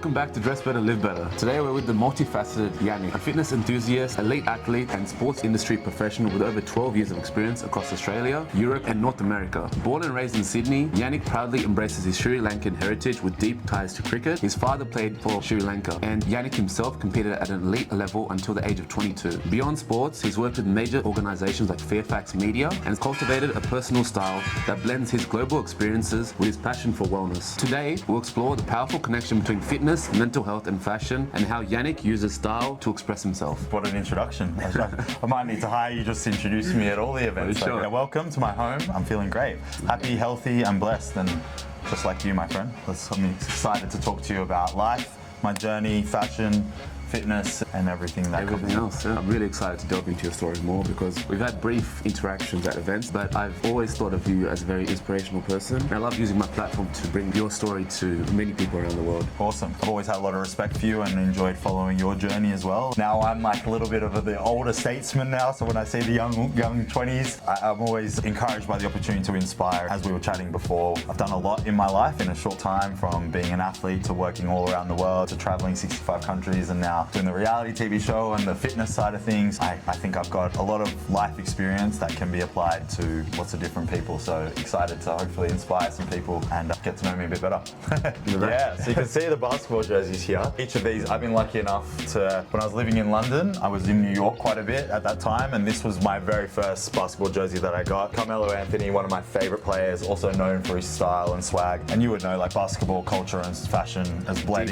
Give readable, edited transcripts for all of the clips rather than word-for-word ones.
Welcome back to Dress Better, Live Better. Today we're with the multifaceted Yannick, a fitness enthusiast, elite athlete, and sports industry professional with over 12 years of experience across Australia, Europe, and North America. Born and raised in Sydney, Yannick proudly embraces his Sri Lankan heritage with deep ties to cricket. His father played for Sri Lanka, and Yannick himself competed at an elite level until the age of 22. Beyond sports, he's worked with major organizations like Fairfax Media and has cultivated a personal style that blends his global experiences with his passion for wellness. Today, we'll explore the powerful connection between fitness, mental health, and fashion, and how Yannick uses style to express himself. What an introduction. I might need to hire you just to introduce me at all the events. Sure. So, welcome to my home. I'm feeling great. Happy, healthy, and blessed, and just like you, my friend. I'm excited to talk to you about life, my journey, fashion, fitness, and everything else. Yeah. I'm really excited to delve into your story more because we've had brief interactions at events, but I've always thought of you as a very inspirational person. And I love using my platform to bring your story to many people around the world. Awesome. I've always had a lot of respect for you and enjoyed following your journey as well. Now I'm like a little bit of the older statesman now, so when I see the young 20s, I'm always encouraged by the opportunity to inspire. As we were chatting before, I've done a lot in my life in a short time, from being an athlete to working all around the world to traveling 65 countries and now doing the reality TV show and the fitness side of things. I think I've got a lot of life experience that can be applied to lots of different people. So excited to hopefully inspire some people and get to know me a bit better. Yeah, so you can see the basketball jerseys here. Each of these, I've been lucky enough to, when I was living in London, I was in New York quite a bit at that time, and this was my very first basketball jersey that I got. Carmelo Anthony, one of my favorite players, also known for his style and swag. And you would know, like, basketball culture and fashion has bled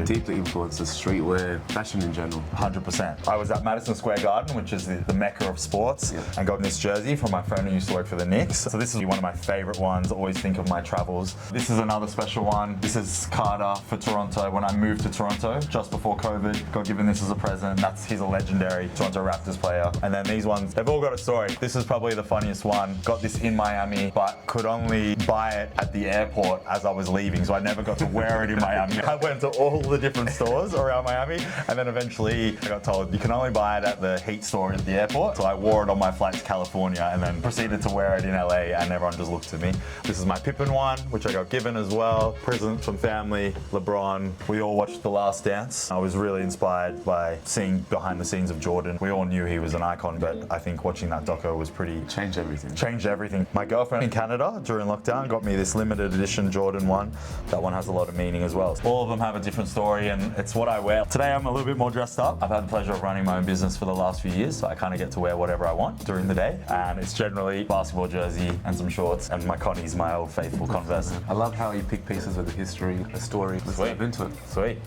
deeply influences streetwear, fashion in general. 100%. I was at Madison Square Garden, which is the mecca of sports, and got this jersey from my friend who used to work for the Knicks. So this is one of my favorite ones. Always think of my travels. This is another special one. This is Carter for Toronto. When I moved to Toronto just before COVID, got given this as a present. He's a legendary Toronto Raptors player. And then these ones, they've all got a story. This is probably the funniest one. Got this in Miami, but could only buy it at the airport as I was leaving. So I never got to wear it in Miami. I went to all the different stores around Miami, and then eventually I got told you can only buy it at the Heat store at the airport. So I wore it on my flight to California and then proceeded to wear it in LA, and everyone just looked at me. This is my Pippen one, which I got given as well. Present from family, LeBron. We all watched The Last Dance. I was really inspired by seeing behind the scenes of Jordan. We all knew he was an icon, but I think watching that doco was pretty... Changed everything. My girlfriend in Canada during lockdown got me this limited edition Jordan one. That one has a lot of meaning as well. All of them have a different story, and it's what I wear. Today I'm a little bit more dressed up. I've had the pleasure of running my own business for the last few years, so I kind of get to wear whatever I want during the day, and it's generally basketball jersey and some shorts, and my Connies, my old faithful Converse. I love how you pick pieces with a history, a story. Let's dive into it. Sweet.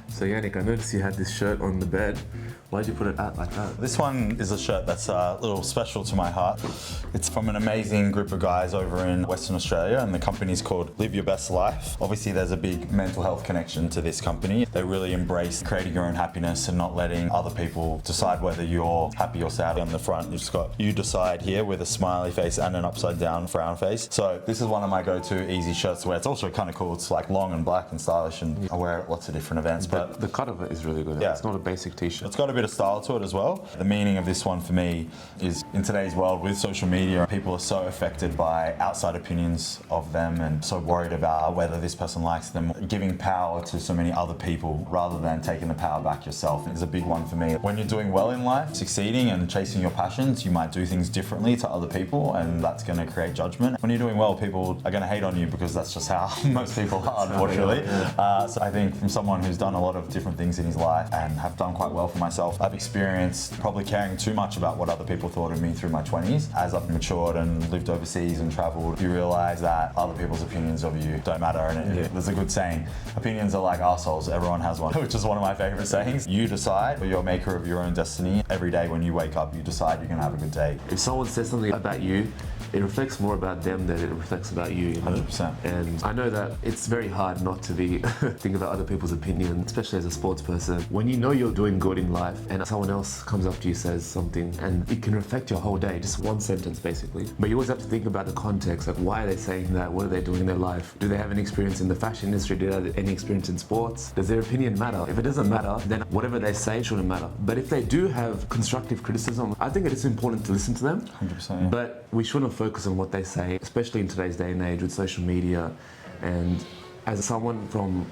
So Yannick, I noticed you had this shirt on the bed. Why'd you put it out like that? This one is a shirt that's a little special to my heart. It's from an amazing group of guys over in Western Australia, and the company's called Live Your Best Life. Obviously, there's a big mental health connection to this company. They really embrace creating your own happiness and not letting other people decide whether you're happy or sad. On the front, you've just got "You Decide" here with a smiley face and an upside down frown face. So this is one of my go-to easy shirts to wear. It's also kind of cool. It's like long and black and stylish, and I wear it at lots of different events. But the cut of it is really good. Yeah. It's not a basic t-shirt. It's got a bit of style to it as well. The meaning of this one for me is, in today's world with social media, people are so affected by outside opinions of them and so worried about whether this person likes them. Giving power to so many other people rather than taking the power back yourself is a big one for me. When you're doing well in life, succeeding and chasing your passions, you might do things differently to other people, and that's going to create judgment. When you're doing well, people are going to hate on you because that's just how most people are, unfortunately. So I think from someone who's done a lot of different things in his life and have done quite well for myself, I've experienced probably caring too much about what other people thought of me through my 20s. As I've matured and lived overseas and traveled, you realize that other people's opinions of you don't matter. And there's a good saying, opinions are like arseholes, everyone has one, which is one of my favorite sayings. You decide, you're a maker of your own destiny. Every day when you wake up, you decide you're gonna have a good day. If someone says something about you, it reflects more about them than it reflects about you. 100%. And I know that it's very hard not to be think about other people's opinion, especially as a sports person. When you know you're doing good in life and someone else comes up to you, says something, and it can affect your whole day, just one sentence basically. But you always have to think about the context, like why are they saying that? What are they doing in their life? Do they have any experience in the fashion industry? Do they have any experience in sports? Does their opinion matter? If it doesn't matter, then whatever they say shouldn't matter. But if they do have constructive criticism, I think it is important to listen to them. 100%. Yeah. But we shouldn't focus on what they say, especially in today's day and age with social media. And as someone from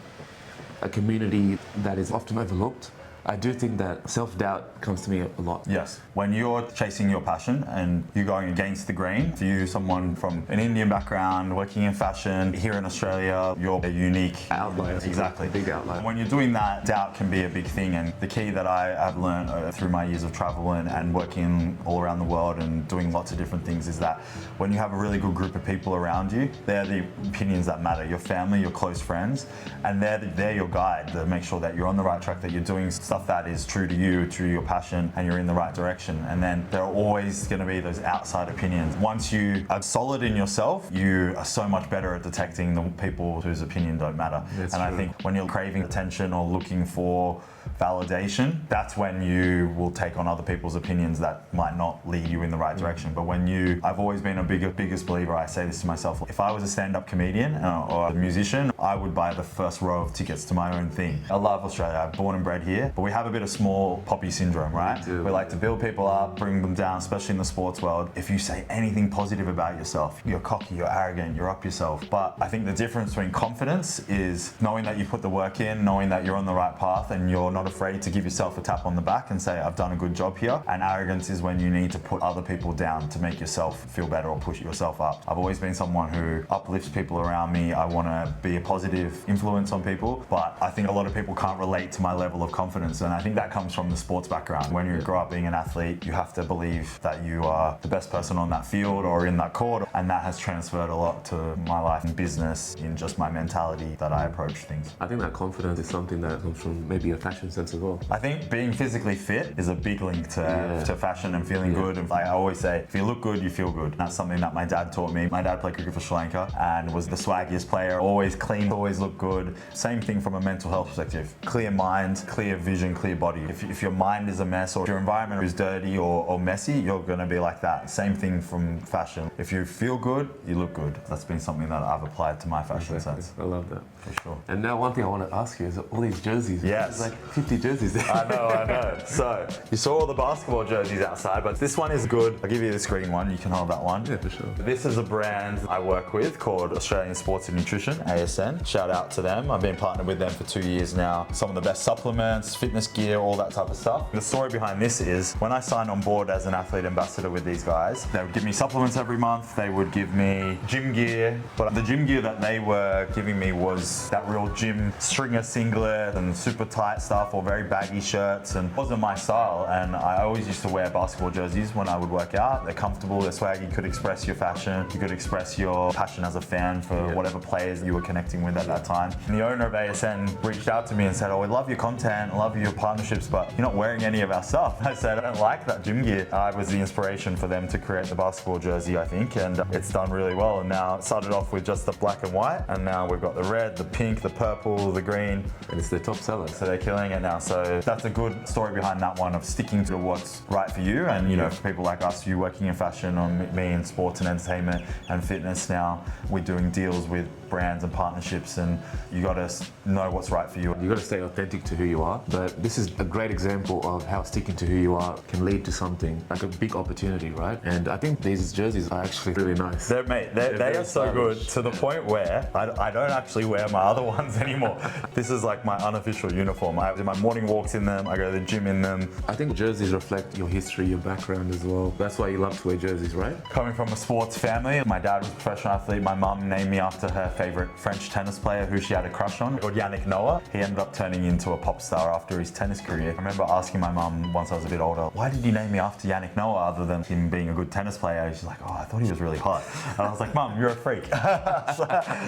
a community that is often overlooked. I do think that self-doubt comes to me a lot. Yes. When you're chasing your passion and you're going against the grain, for you, someone from an Indian background, working in fashion, here in Australia, you're a unique Outlier. Exactly. Big outlier. When you're doing that, doubt can be a big thing. And the key that I've learned through my years of travel and working all around the world and doing lots of different things is that when you have a really good group of people around you, they're the opinions that matter. Your family, your close friends, and they're your guide to make sure that you're on the right track, that you're doing stuff that is true to you, true to your passion, and you're in the right direction. And then there are always going to be those outside opinions. Once you are solid in yourself, you are so much better at detecting the people whose opinion don't matter. That's and true. I think when you're craving attention or looking for validation, that's when you will take on other people's opinions that might not lead you in the right direction. But I've always been biggest believer, I say this to myself, if I was a stand-up comedian or a musician, I would buy the first row of tickets to my own thing. I love Australia, I'm born and bred here, but we have a bit of small poppy syndrome, right? We do. We like to build people up, bring them down, especially in the sports world. If you say anything positive about yourself, you're cocky, you're arrogant, you're up yourself. But I think the difference between confidence is knowing that you put the work in, knowing that you're on the right path and you're not afraid to give yourself a tap on the back and say, I've done a good job here. And arrogance is when you need to put other people down to make yourself feel better or push yourself up. I've always been someone who uplifts people around me. I want to be a positive influence on people, but I think a lot of people can't relate to my level of confidence. And I think that comes from the sports background. When you grow up being an athlete, you have to believe that you are the best person on that field or in that court. And that has transferred a lot to my life in business, in just my mentality that I approach things. I think that confidence is something that comes from maybe a fashion sense as well. I think being physically fit is a big link to fashion and feeling good. And like I always say, if you look good, you feel good. That's something that my dad taught me. My dad played cricket for Sri Lanka and was the swaggiest player, always clean, always looked good. Same thing from a mental health perspective. Clear mind, clear vision, clear body. If your mind is a mess or if your environment is dirty or messy, you're going to be like that. Same thing from fashion. If you feel good, you look good. That's been something that I've applied to my fashion sense. I love that. For sure. And now one thing I want to ask you is all these jerseys. Yes. There's like 50 jerseys there. I know. So, you saw all the basketball jerseys outside, but this one is good. I'll give you this green one. You can hold that one. Yeah, for sure. This is a brand I work with called Australian Sports and Nutrition, ASN. Shout out to them. I've been partnered with them for 2 years now. Some of the best supplements, fitness gear, all that type of stuff. The story behind this is when I signed on board as an athlete ambassador with these guys, they would give me supplements every month. They would give me gym gear, but the gym gear that they were giving me was that real gym stringer singlet and super tight stuff or very baggy shirts, and it wasn't my style. And I always used to wear basketball jerseys when I would work out. They're comfortable, they're swaggy, you could express your fashion, you could express your passion as a fan for whatever players you were connecting with at that time. And the owner of ASN reached out to me and said, oh, we love your content, love your partnerships, but you're not wearing any of our stuff. I said, I don't like that gym gear. I was the inspiration for them to create the basketball jersey, I think, and it's done really well. And now it started off with just the black and white, and now we've got the red, the pink, the purple, the green. And it's the top seller. So they're killing it now. So that's a good story behind that one of sticking to what's right for you. And you know, for people like us, you working in fashion, or me in sports and entertainment and fitness now, we're doing deals with brands and partnerships, and you got to know what's right for you. You got to stay authentic to who you are. But this is a great example of how sticking to who you are can lead to something like a big opportunity, right? And I think these jerseys are actually really nice. They are so good to the point where I don't actually wear my other ones anymore. This is like my unofficial uniform. I do my morning walks in them, I go to the gym in them. I think jerseys reflect your history, your background as well. That's why you love to wear jerseys, right? Coming from a sports family, my dad was a professional athlete. My mum named me after her favorite French tennis player who she had a crush on, called Yannick Noah. He ended up turning into a pop star after his tennis career. I remember asking my mum once I was a bit older, why did you name me after Yannick Noah other than him being a good tennis player? She's like, oh, I thought he was really hot. And I was like, Mum, you're a freak.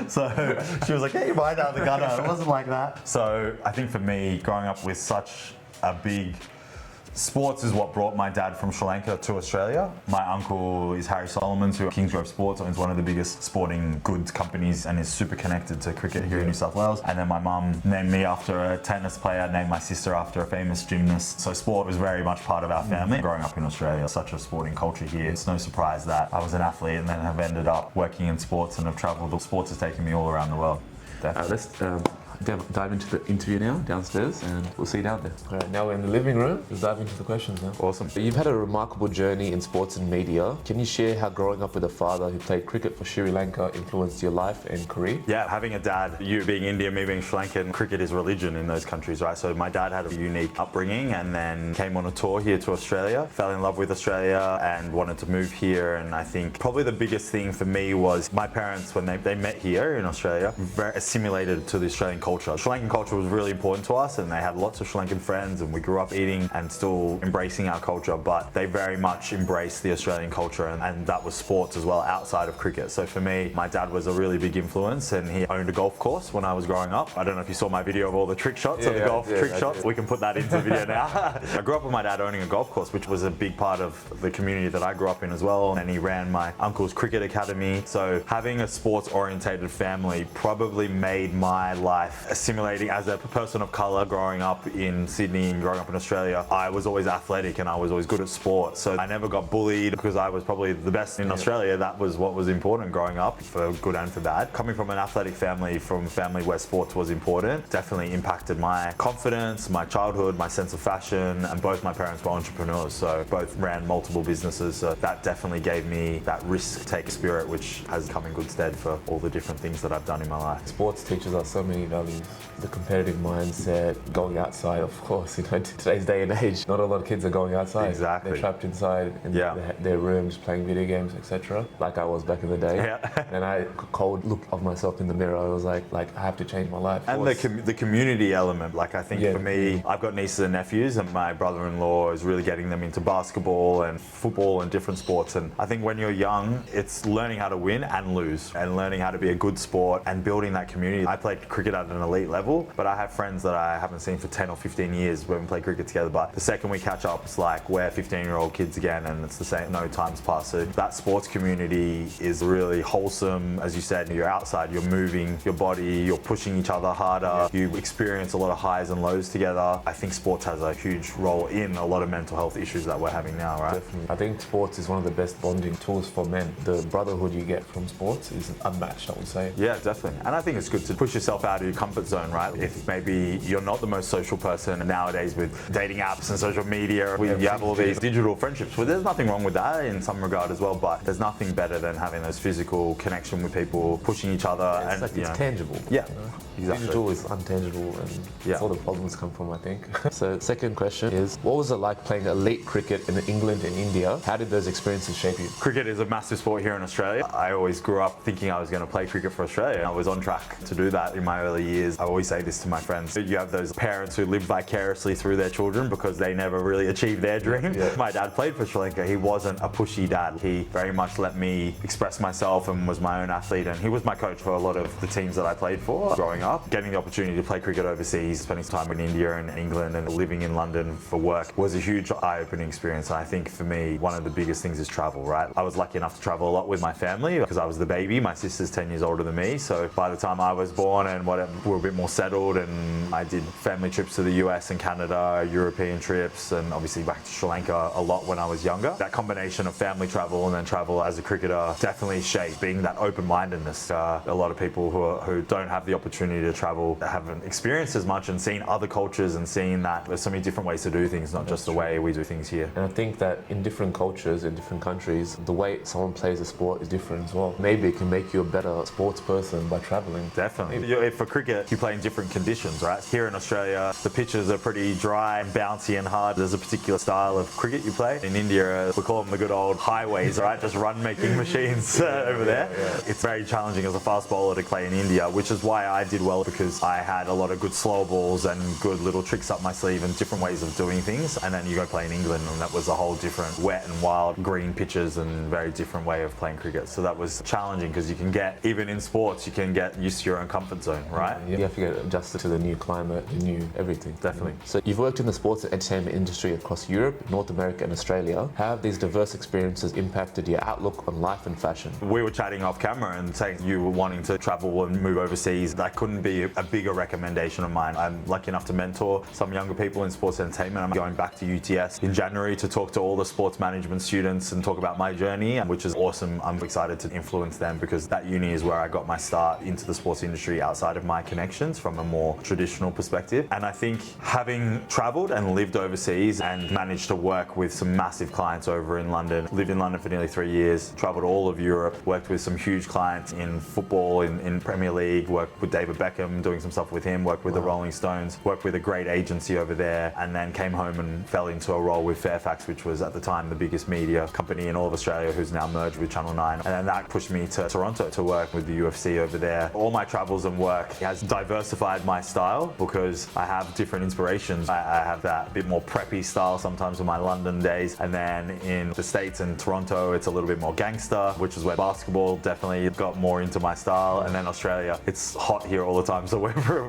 so she was like, get your mind out of the gutter. It wasn't like that. So I think for me, growing up with such a big sports is what brought my dad from Sri Lanka to Australia. My uncle is Harry Solomons, who Kingsgrove Sports owns one of the biggest sporting goods companies and is super connected to cricket here in New South Wales. And then my mum named me after a tennis player, named my sister after a famous gymnast. So sport was very much part of our family. Growing up in Australia, such a sporting culture here, it's no surprise that I was an athlete and then have ended up working in sports and have travelled. Sports has taken me all around the world. Let's dive into the interview now downstairs, and we'll see you down there. All right, now we're in the living room. Let's dive into the questions now. Awesome. You've had a remarkable journey in sports and media. Can you share how growing up with a father who played cricket for Sri Lanka influenced your life and career? Yeah, having a dad, you being Indian, me being Sri Lankan, cricket is religion in those countries, right? So my dad had a unique upbringing and then came on a tour here to Australia, fell in love with Australia and wanted to move here. And I think probably the biggest thing for me was my parents, when they met here in Australia, very assimilated to the Australian culture. Sri Lankan culture was really important to us, and they had lots of Sri Lankan friends, and we grew up eating and still embracing our culture, but they very much embraced the Australian culture, and that was sports as well outside of cricket. So for me, my dad was a really big influence, and he owned a golf course when I was growing up. I don't know if you saw my video of all the trick shots of the golf trick shots. We can put that into the video now. I grew up with my dad owning a golf course, which was a big part of the community that I grew up in as well, and he ran my uncle's cricket academy. So having a sports-orientated family probably made my life assimilating as a person of colour growing up in Sydney and growing up in Australia. I was always athletic and I was always good at sport, so I never got bullied because I was probably the best in Australia. That was what was important growing up, for good and for bad. Coming from an athletic family, from a family where sports was important, definitely impacted my confidence, my childhood, my sense of fashion, and both my parents were entrepreneurs, so both ran multiple businesses, so that definitely gave me that risk-take spirit, which has come in good stead for all the different things that I've done in my life. Sports teaches us so many values. The competitive mindset, going outside, of course, today's day and age, not a lot of kids are going outside. Exactly. They're trapped inside in their rooms playing video games, etc. Like I was back in the day. Yeah. And I cold look of myself in the mirror. I was like I have to change my life. And the community element, like I think for me, I've got nieces and nephews, and my brother-in-law is really getting them into basketball and football and different sports. And I think when you're young, it's learning how to win and lose, and learning how to be a good sport and building that community. I played cricket at an elite level, but I have friends that I haven't seen for 10 or 15 years. We haven't played cricket together, but the second we catch up, it's like we're 15-year-old kids again, and it's the same, no time's passed. So that sports community is really wholesome. As you said, you're outside, you're moving your body, you're pushing each other harder, you experience a lot of highs and lows together. I think sports has a huge role in a lot of mental health issues that we're having now, right? Definitely. I think sports is one of the best bonding tools for men. The brotherhood you get from sports is unmatched, I would say. Yeah, definitely. And I think it's good to push yourself out of your comfort zone, right? If maybe you're not the most social person nowadays with dating apps and social media, you have all these digital friendships. Well, there's nothing wrong with that in some regard as well, but there's nothing better than having those physical connection with people, pushing each other. Yeah, it's and it's tangible. Yeah, you know? exactly. Digital is untangible, and that's all the problems come from, I think. So second question is, what was it like playing elite cricket in England and India? How did those experiences shape you? Cricket is a massive sport here in Australia. I always grew up thinking I was going to play cricket for Australia. I was on track to do that in my early years. I always say this to my friends. You have those parents who live vicariously through their children because they never really achieved their dream. Yeah. My dad played for Sri Lanka. He wasn't a pushy dad. He very much let me express myself and was my own athlete, and he was my coach for a lot of the teams that I played for growing up. Getting the opportunity to play cricket overseas, spending time in India and England and living in London for work was a huge eye-opening experience. And I think for me, one of the biggest things is travel, right? I was lucky enough to travel a lot with my family because I was the baby. My sister's 10 years older than me. So by the time I was born and we were a bit more settled, and I did family trips to the US and Canada, European trips, and obviously back to Sri Lanka a lot when I was younger. That combination of family travel and then travel as a cricketer definitely shaped being that open-mindedness. A lot of people who don't have the opportunity to travel haven't experienced as much and seen other cultures and seen that there's so many different ways to do things, not just the way we do things here. And I think that in different cultures, in different countries, the way someone plays a sport is different as well. Maybe it can make you a better sports person by traveling. Definitely. For cricket, you play in different conditions, right? Here in Australia, the pitches are pretty dry and bouncy and hard. There's a particular style of cricket you play. In India, we call them the good old highways, right? Just run-making machines over there. Yeah. It's very challenging as a fast bowler to play in India, which is why I did well, because I had a lot of good slow balls and good little tricks up my sleeve and different ways of doing things. And then you go play in England, and that was a whole different wet and wild green pitches and very different way of playing cricket. So that was challenging because you can get, even in sports, you can get used to your own comfort zone, right? You have to get adjusted to the new climate, the new everything. Definitely. So you've worked in the sports and entertainment industry across Europe, North America and Australia. How have these diverse experiences impacted your outlook on life and fashion? We were chatting off camera and saying you were wanting to travel and move overseas. That couldn't be a bigger recommendation of mine. I'm lucky enough to mentor some younger people in sports entertainment. I'm going back to UTS in January to talk to all the sports management students and talk about my journey, which is awesome. I'm excited to influence them because that uni is where I got my start into the sports industry outside of my connections from a more traditional perspective. And I think having traveled and lived overseas and managed to work with some massive clients over in London, lived in London for nearly 3 years, traveled all of Europe, worked with some huge clients in football, in Premier League, worked with David Beckham, doing some stuff with him, worked with the Rolling Stones, worked with a great agency over there, and then came home and fell into a role with Fairfax, which was at the time the biggest media company in all of Australia, who's now merged with Channel 9. And then that pushed me to Toronto to work with the UFC over there. All my travels and work has diversified my style because I have different inspirations. I have that bit more preppy style sometimes in my London days, and then in the States and Toronto it's a little bit more gangster, which is where basketball definitely got more into my style. And then Australia, it's hot here all the time, so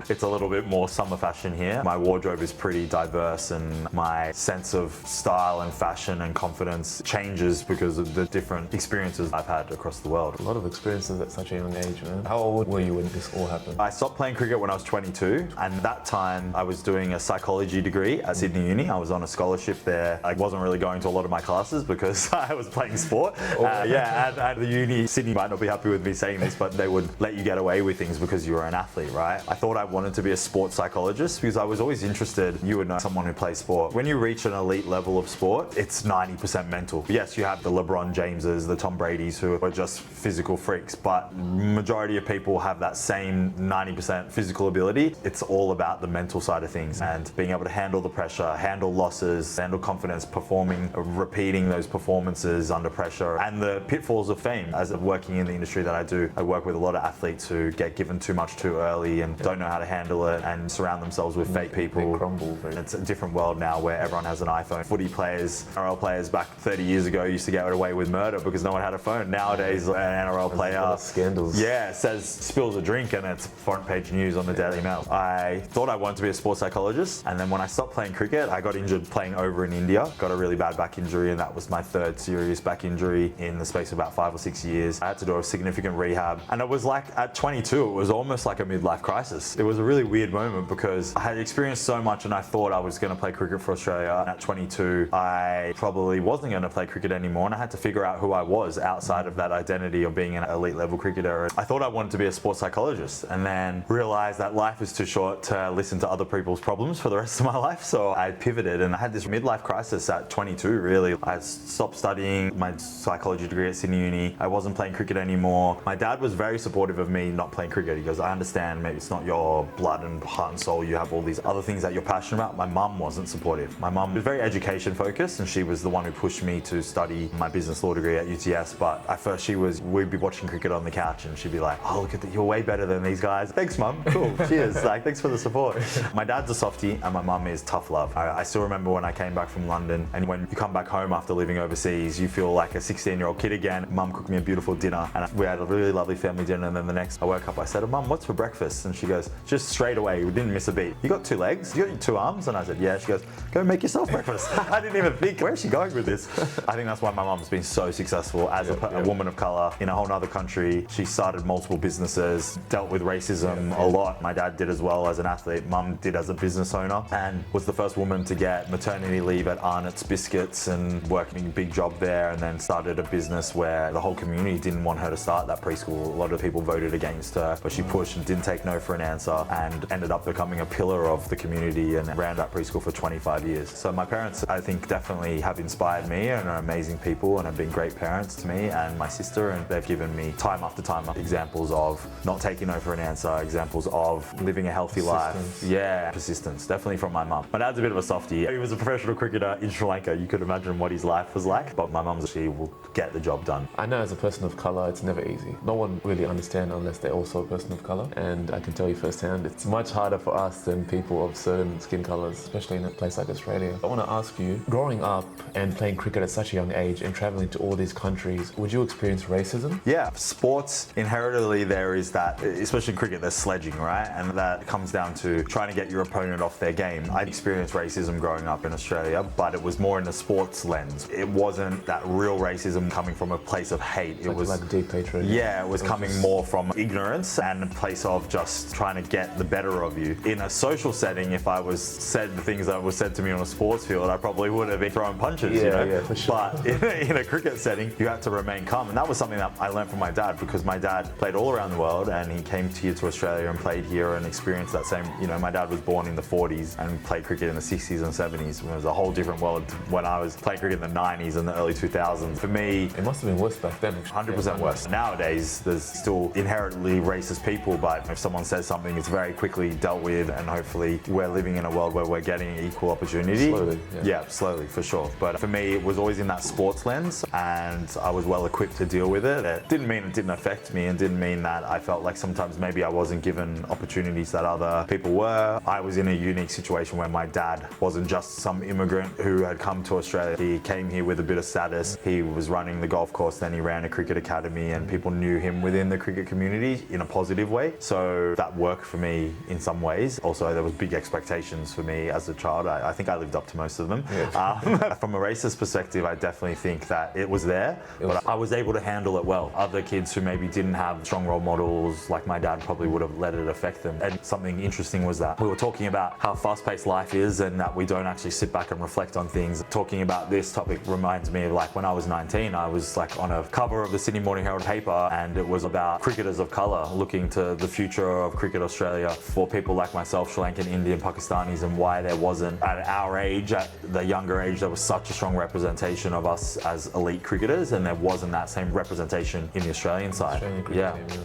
it's a little bit more summer fashion here. My wardrobe is pretty diverse and my sense of style and fashion and confidence changes because of the different experiences I've had across the world. A lot of experiences at such a young age, man. How old were you when this all happened? I stopped playing cricket when I was 22, and that time I was doing a psychology degree at Sydney Uni. I was on a scholarship there. I wasn't really going to a lot of my classes because I was playing sport. At the uni, Sydney might not be happy with me saying this, but they would let you get away with things because you were an athlete, right? I thought I wanted to be a sports psychologist because I was always interested. You would know someone who plays sport. When you reach an elite level of sport, it's 90% mental. Yes, you have the LeBron Jameses, the Tom Bradys who are just physical freaks, but majority of people have that same 90% physical ability. It's all about the mental side of things and being able to handle the pressure, handle losses, handle confidence, performing, repeating those performances under pressure, and the pitfalls of fame. As working in the industry that I do, I work with a lot of athletes who get given too much too early and don't know how to handle it and surround themselves with fake people. They crumble. It's a different world now where everyone has an iPhone. Footy players, NRL players back 30 years ago used to get away with murder because no one had a phone. Nowadays, an NRL player scandals. spills a drink and it's front page news on the Daily Mail. I thought I wanted to be a sports psychologist, and then when I stopped playing cricket, I got injured playing over in India. Got a really bad back injury, and that was my third serious back injury in the space of about 5 or 6 years. I had to do a significant rehab, and it was like at 22, it was almost like a midlife crisis. It was a really weird moment because I had experienced so much and I thought I was going to play cricket for Australia. And at 22, I probably wasn't going to play cricket anymore, and I had to figure out who I was outside of that identity of being an elite level cricketer. I thought I wanted to be a sports psychologist, and then realized that life is too short to listen to other people's problems for the rest of my life. So I pivoted and I had this midlife crisis at 22, really. I stopped studying my psychology degree at Sydney Uni. I wasn't playing cricket anymore. My dad was very supportive of me not playing cricket. He goes, I understand, maybe it's not your blood and heart and soul. You have all these other things that you're passionate about. My mum wasn't supportive. My mum was very education focused, and she was the one who pushed me to study my business law degree at UTS. But at first we'd be watching cricket on the couch and she'd be like, oh, look at that, you're way better than these guys. Thanks, mum. Cool. Cheers. Like, thanks for the support. My dad's a softie and my mum is tough love. I still remember when I came back from London, and when you come back home after living overseas, you feel like a 16-year-old kid again. Mum cooked me a beautiful dinner and we had a really lovely family dinner, and then the next I woke up, I said, Mum, what's for breakfast? And she goes, just straight away, we didn't miss a beat. You got 2 legs? You got 2 arms? And I said, yeah. She goes, go make yourself breakfast. I didn't even think, where's she going with this? I think that's why my mum's been so successful as a woman of color in a whole other country. She started multiple businesses, dealt with racism a lot. My dad did as well as an athlete. Mum did as a business owner, and was the first woman to get maternity leave at Arnott's Biscuits and working a big job there, and then started a business where the whole community didn't want her to start that preschool. A lot of people voted against her, but she pushed and didn't take no for an answer, and ended up becoming a pillar of the community and ran that preschool for 25 years. So my parents, I think, definitely have inspired me and are amazing people and have been great parents to me and my sister, and they've given me time after time examples of not taking no for an answer, examples of living a healthy life. Yeah, persistence, definitely from my mum. My dad's a bit of a softie. He was a professional cricketer in Sri Lanka. You could imagine what his life was like, but my mum's, she will get the job done. I know as a person of colour, it's never easy. No one really understands unless they're also a person of colour, and I can tell you firsthand, it's much harder for us than people of certain skin colours, especially in a place like Australia. I want to ask you, growing up and playing cricket at such a young age and travelling to all these countries, would you experience racism? Yeah, sports, inherently there is that, especially in cricket, there's sledging, right? And that comes down to trying to get your opponent off their game. I experienced racism growing up in Australia, but it was more in the sports lens. It wasn't that real racism coming from a place of hate. It was like deep hatred. Yeah, it was coming more from ignorance and a place of just trying to get the better of you. In a social setting, if I was said the things that were said to me on a sports field, I probably would have been throwing punches, you know? Yeah, for sure. But in a cricket setting, you had to remain calm. And that was something that I learned from my dad, because my dad played all around the world and he came here to Australia Australia and played here and experienced that same, my dad was born in the 40s and played cricket in the 60s and 70s. It was a whole different world when I was playing cricket in the 90s and the early 2000s. For me, it must have been worse back then. 100% worse. Nowadays, there's still inherently racist people, but if someone says something, it's very quickly dealt with, and hopefully we're living in a world where we're getting equal opportunity. Slowly, yeah, slowly, for sure. But for me, it was always in that sports lens, and I was well equipped to deal with it. It didn't mean it didn't affect me, and didn't mean that I felt like sometimes maybe I wasn't given opportunities that other people were. I was in a unique situation where my dad wasn't just some immigrant who had come to Australia. He came here with a bit of status. He was running the golf course, then he ran a cricket academy, and people knew him within the cricket community in a positive way. So that worked for me in some ways. Also, there was big expectations for me as a child. I think I lived up to most of them. Yeah. From a racist perspective, I definitely think that it was there, but I was able to handle it well. Other kids who maybe didn't have strong role models, like my dad, probably would have let it affect them. And something interesting was that we were talking about how fast-paced life is and that we don't actually sit back and reflect on things. Talking about this topic reminds me of like when I was 19, I was like on a cover of the Sydney Morning Herald paper, and it was about cricketers of colour looking to the future of cricket Australia for people like myself, Sri Lankan, Indian, Pakistanis, and why there wasn't at our age, at the younger age, there was such a strong representation of us as elite cricketers, and there wasn't that same representation in the Australian side.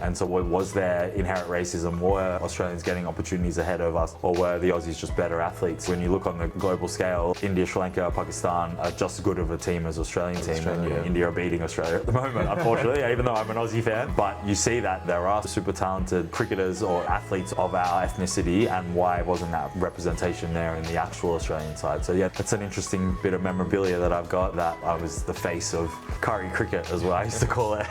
And so was there inherent racism? Were Australians getting opportunities ahead of us, or were the Aussies just better athletes? When you look on the global scale, India, Sri Lanka, Pakistan are just as good of a team as Australian team, and India are beating Australia at the moment, unfortunately, even though I'm an Aussie fan. But you see that there are super talented cricketers or athletes of our ethnicity, and why wasn't that representation there in the actual Australian side? So yeah, it's an interesting bit of memorabilia that I've got, that I was the face of curry cricket, is what I used to call it.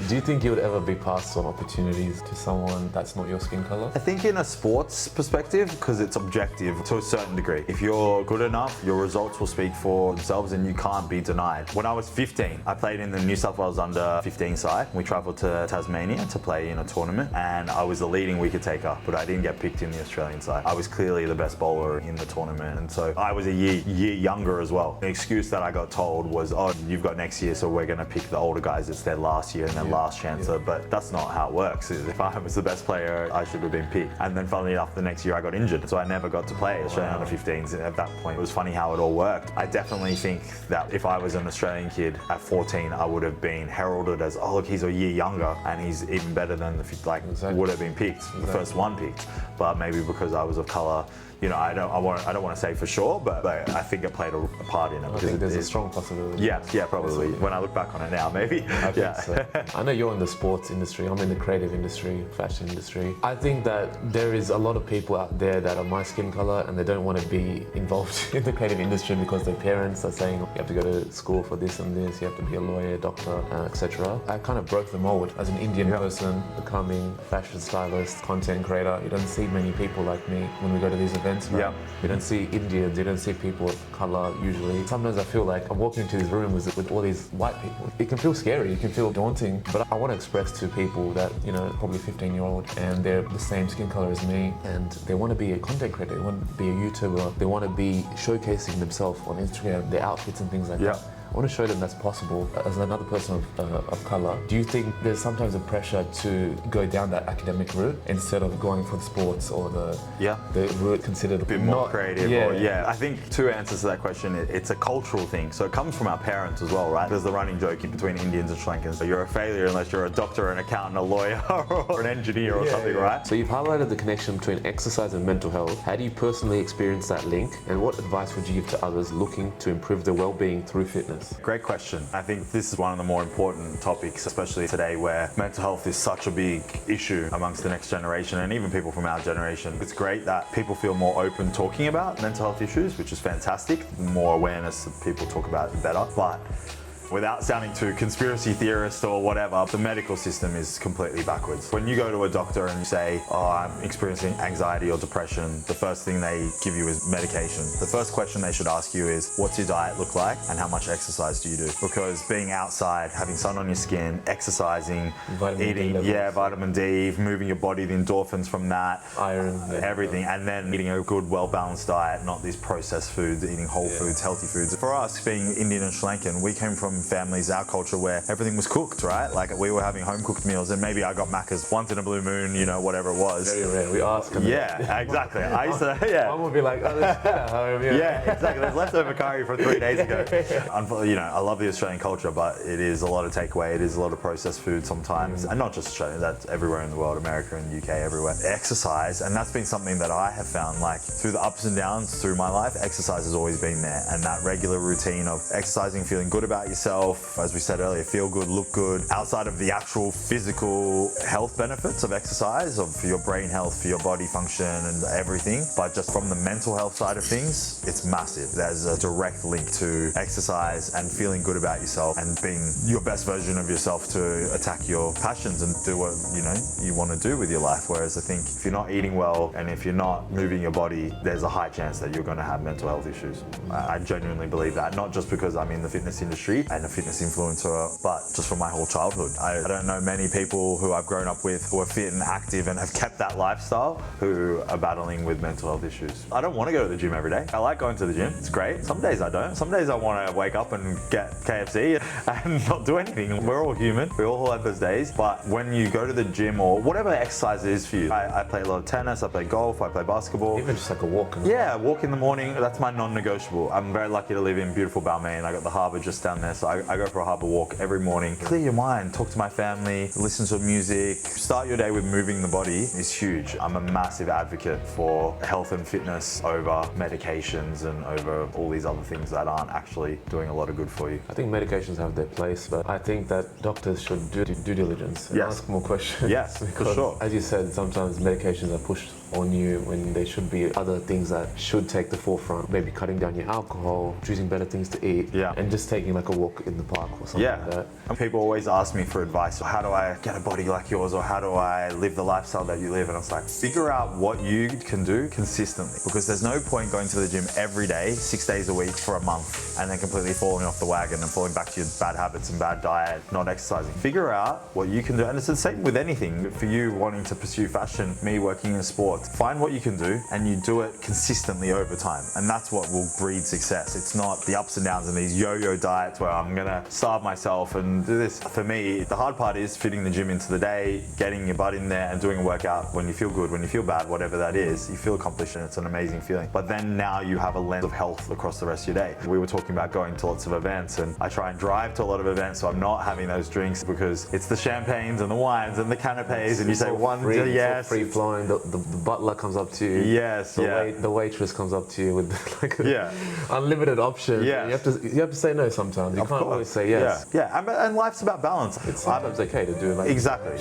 Do you think you would ever be passed on opportunities to someone that's not your skin colour? I think in a sports perspective, because it's objective to a certain degree. If you're good enough, your results will speak for themselves and you can't be denied. When I was 15, I played in the New South Wales under 15 side. We travelled to Tasmania to play in a tournament, and I was the leading wicket taker, but I didn't get picked in the Australian side. I was clearly the best bowler in the tournament, and so I was a year younger as well. The excuse that I got told was, oh, you've got next year, so we're going to pick the older guys. It's their last year and their last chance. But that's not how it works. If I was the best player, I should have been picked. And then funnily enough, the next year I got injured, so I never got to play Australian under 15s. At that point, it was funny how it all worked. I definitely think that if I was an Australian kid at 14, I would have been heralded as, oh look, he's a year younger and he's even better than would have been picked, the first one picked. But maybe because I was of colour, I don't want to say for sure, but I think it played a part in it. I think there's a strong possibility. Yeah, probably. When I look back on it now, maybe. I think so. I know you're in the sports industry, I'm in the creative industry, fashion industry. I think that there is a lot of people out there that are my skin colour and they don't want to be involved in the creative industry because their parents are saying, you have to go to school for this and this, you have to be a lawyer, doctor, etc. I kind of broke the mold as an Indian person, becoming fashion stylist, content creator. You don't see many people like me when we go to these events. Right? You don't see Indians, you don't see people of colour usually. Sometimes I feel like I'm walking into these rooms with all these white people. It can feel scary, it can feel daunting, but I want to express to people that, probably 15-year-old and they're the same skin colour as me and they want to be a content creator, they want to be a YouTuber, they want to be showcasing themselves on Instagram, their outfits and things like that. I want to show them that's possible as another person of colour. Do you think there's sometimes a pressure to go down that academic route instead of going for the sports or the route considered a bit more creative? I think two answers to that question. It's a cultural thing. So it comes from our parents as well, right? There's the running joke between Indians and Sri Lankans. So you're a failure unless you're a doctor, an accountant, a lawyer, or an engineer or something, right? So you've highlighted the connection between exercise and mental health. How do you personally experience that link? And what advice would you give to others looking to improve their well-being through fitness? Great question. I think this is one of the more important topics, especially today where mental health is such a big issue amongst the next generation and even people from our generation. It's great that people feel more open talking about mental health issues, which is fantastic. The more awareness that people talk about it, the better. But without sounding too conspiracy theorist or whatever, the medical system is completely backwards. When you go to a doctor and you say, oh, I'm experiencing anxiety or depression, the first thing they give you is medication. The first question they should ask you is, what's your diet look like and how much exercise do you do? Because being outside, having sun on your skin, exercising, vitamin D, moving your body, the endorphins from that, iron, everything, and then eating a good, well-balanced diet, not these processed foods, eating whole foods, healthy foods. For us, being Indian and Sri Lankan, we came from families, our culture, where everything was cooked, right? Like we were having home cooked meals, and maybe I got Macca's once in a blue moon, you know, whatever it was. Very rare. We ask. Yeah, exactly. I used to, yeah. Mum would be like, oh, there's dinner at home. Yeah, exactly. There's leftover curry from 3 days ago. You know, I love the Australian culture, but it is a lot of takeaway. It is a lot of processed food sometimes, and not just Australia. That's everywhere in the world, America and UK, everywhere. Exercise, and that's been something that I have found, like through the ups and downs through my life, exercise has always been there, and that regular routine of exercising, feeling good about yourself, as we said earlier, feel good, look good, outside of the actual physical health benefits of exercise, for your brain health, for your body function and everything, but just from the mental health side of things, it's massive. There's a direct link to exercise and feeling good about yourself and being your best version of yourself to attack your passions and do what you want to do with your life. Whereas I think if you're not eating well and if you're not moving your body, there's a high chance that you're going to have mental health issues. I genuinely believe that, not just because I'm in the fitness industry and a fitness influencer, but just from my whole childhood. I don't know many people who I've grown up with who are fit and active and have kept that lifestyle who are battling with mental health issues. I don't want to go to the gym every day. I like going to the gym. It's great. Some days I don't. Some days I want to wake up and get KFC and not do anything. We're all human. We all have those days. But when you go to the gym or whatever exercise is for you, I play a lot of tennis, I play golf, I play basketball. Even just like a walk. Yeah, walk in the morning. That's my non-negotiable. I'm very lucky to live in beautiful Balmain. I got the harbour just down there, so I go for a harbour walk every morning. Clear your mind, talk to my family, listen to music. Start your day with moving the body is huge. I'm a massive advocate for health and fitness over medications and over all these other things that aren't actually doing a lot of good for you. I think medications have their place, but I think that doctors should do due diligence and ask more questions. Yes, for sure. As you said, sometimes medications are pushed on you when there should be other things that should take the forefront. Maybe cutting down your alcohol, choosing better things to eat, and just taking like a walk in the park or something like that. And people always ask me for advice. How do I get a body like yours, or how do I live the lifestyle that you live? And I was like, figure out what you can do consistently, because there's no point going to the gym every day, 6 days a week for a month, and then completely falling off the wagon and falling back to your bad habits and bad diet, not exercising. Figure out what you can do, and it's the same with anything. For you wanting to pursue fashion, me working in sport, find what you can do and you do it consistently over time, and that's what will breed success. It's not the ups and downs and these yo-yo diets where I'm gonna starve myself and do this. For me, the hard part is fitting the gym into the day, getting your butt in there and doing a workout. When you feel good, when you feel bad, whatever that is, you feel accomplished and it's an amazing feeling. But then now you have a lens of health across the rest of your day. We were talking about going to lots of events, and I try and drive to a lot of events, so I'm not having those drinks, because it's the champagnes and the wines and the canapes, and you say one, yes, free flowing. The butler comes up to you. Yes, the waitress comes up to you with like unlimited options. Yeah, you have to say no sometimes. You can't always say yes. Yeah, and life's about balance. It's sometimes okay to do like